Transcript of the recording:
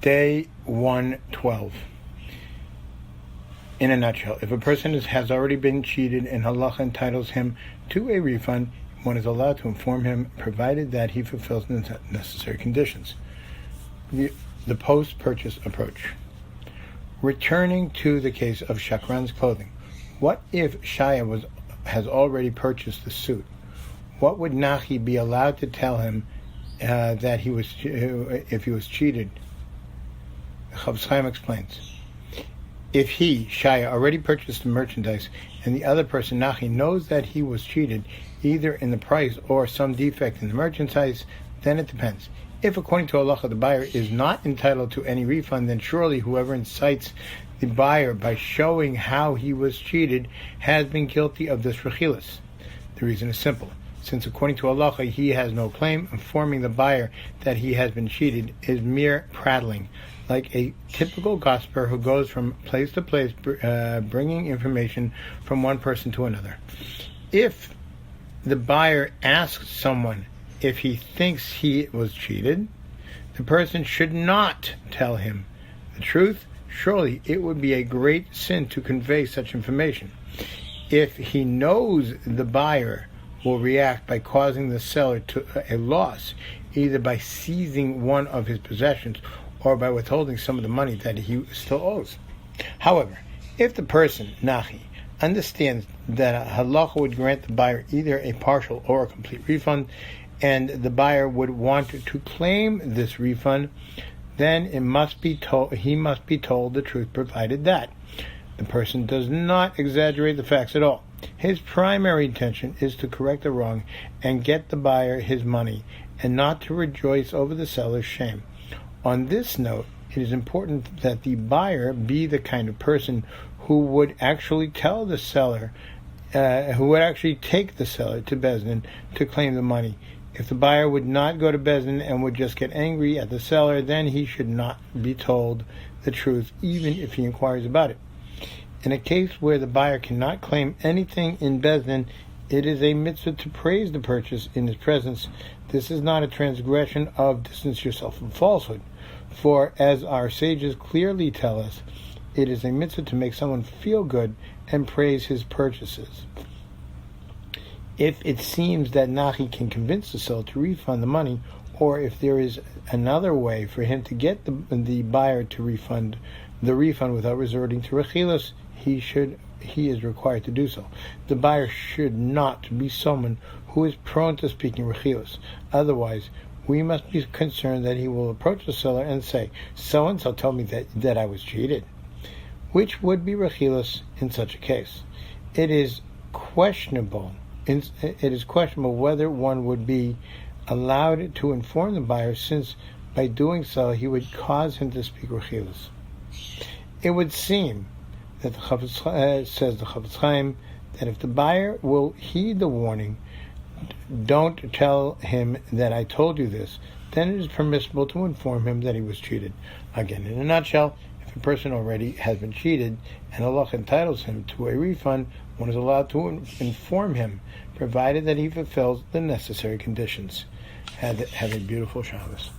Day 112. In a nutshell, if a person has already been cheated and halacha entitles him to a refund, one is allowed to inform him, provided that he fulfills the necessary conditions. The post-purchase approach. Returning to the case of Shakran's clothing. What if Shaya has already purchased the suit? What would Nachi be allowed to tell him that he was if he was cheated? Chavrusa explains. If he, Shaya, already purchased the merchandise and the other person, Nachi, knows that he was cheated either in the price or some defect in the merchandise, then it depends. If, according to halacha, the buyer is not entitled to any refund, then surely whoever incites the buyer by showing how he was cheated has been guilty of this rechilas. The reason is simple. Since according to halacha he has no claim, informing the buyer that he has been cheated is mere prattling, like a typical gossiper who goes from place to place bringing information from one person to another. If the buyer asks someone if he thinks he was cheated, the person should not tell him the truth. Surely it would be a great sin to convey such information. If he knows the buyer will react by causing the seller to a loss, either by seizing one of his possessions or by withholding some of the money that he still owes. However, if the person, Nachi, understands that halacha would grant the buyer either a partial or a complete refund, and the buyer would want to claim this refund, then he must be told the truth, provided that the person does not exaggerate the facts at all. His primary intention is to correct the wrong and get the buyer his money, and not to rejoice over the seller's shame. On this note, it is important that the buyer be the kind of person who would actually tell the seller, who would actually take the seller to Beis Din to claim the money. If the buyer would not go to Beis Din and would just get angry at the seller, then he should not be told the truth, even if he inquires about it. In a case where the buyer cannot claim anything in Beis Din, it is a mitzvah to praise the purchase in his presence. This is not a transgression of distance yourself from falsehood. For, as our sages clearly tell us, it is a mitzvah to make someone feel good and praise his purchases. If it seems that Nachi can convince the seller to refund the money, or if there is another way for him to get the buyer to refund the refund without resorting to rechilas, he is required to do so. The buyer should not be someone who is prone to speaking rechilas. Otherwise, we must be concerned that he will approach the seller and say, "So-and-so told me that I was cheated," which would be rechilas in such a case. It is questionable whether one would be allowed to inform the buyer, since by doing so he would cause him to speak rechilas. It would seem that says the Chavrusa, that if the buyer will heed the warning, "Don't tell him that I told you this," then it is permissible to inform him that he was cheated. Again, in a nutshell, if a person already has been cheated and Allah entitles him to a refund, one is allowed to inform him, provided that he fulfills the necessary conditions. Have a beautiful Shabbos.